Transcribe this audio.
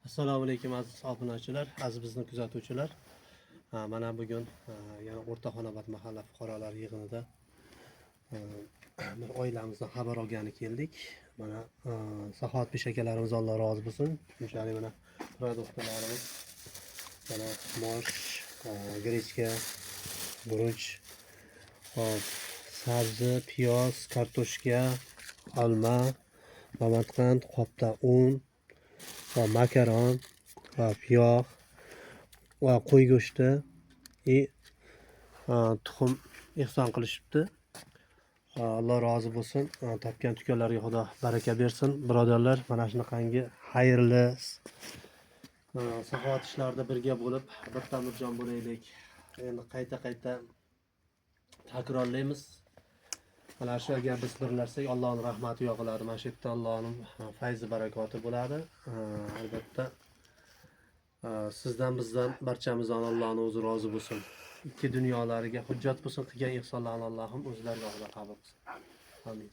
Assalomu alaykum aziz obunachilar, aziz bizni kuzatuvchilar. Mana bugun yana O'rtaxonobod mahalla fuqarolar yig'inida bir oilamizdan xabar olgani keldik. Mana Saxovat aka-larimiz Alloh rozi bo'lsin. Shunchalik mana produktlarimiz mana mosh, grechka, guruch, hop, sabzi, piyoz, kartoshka, olma, samarqand, qopda un va makaron va yog' va qo'y go'shti tuxum ehson qilishibdi. Alloh rozi bo'lsin. Topgan tukanlarga Xudo baraka bersin. Birodarlar, mana shunaqangi xayrli saxovat ishlarida birga bo'lib, bir tamirjon bo'laylik. Endi qayta takrorlaymiz. Mana shu agar biz birlashsak, Allohning rahmati yog'iladi. Mana shu yerda Allohning fayzi barakoti bo'ladi. Albatta sizdan bizdan barchamizdan Allohning o'zi rozi bo'lsin. Ikki dunyolariga hujjat bo'lsin qilgan ihsonlarni Allohim o'zlariga qabul qilsin. Amin.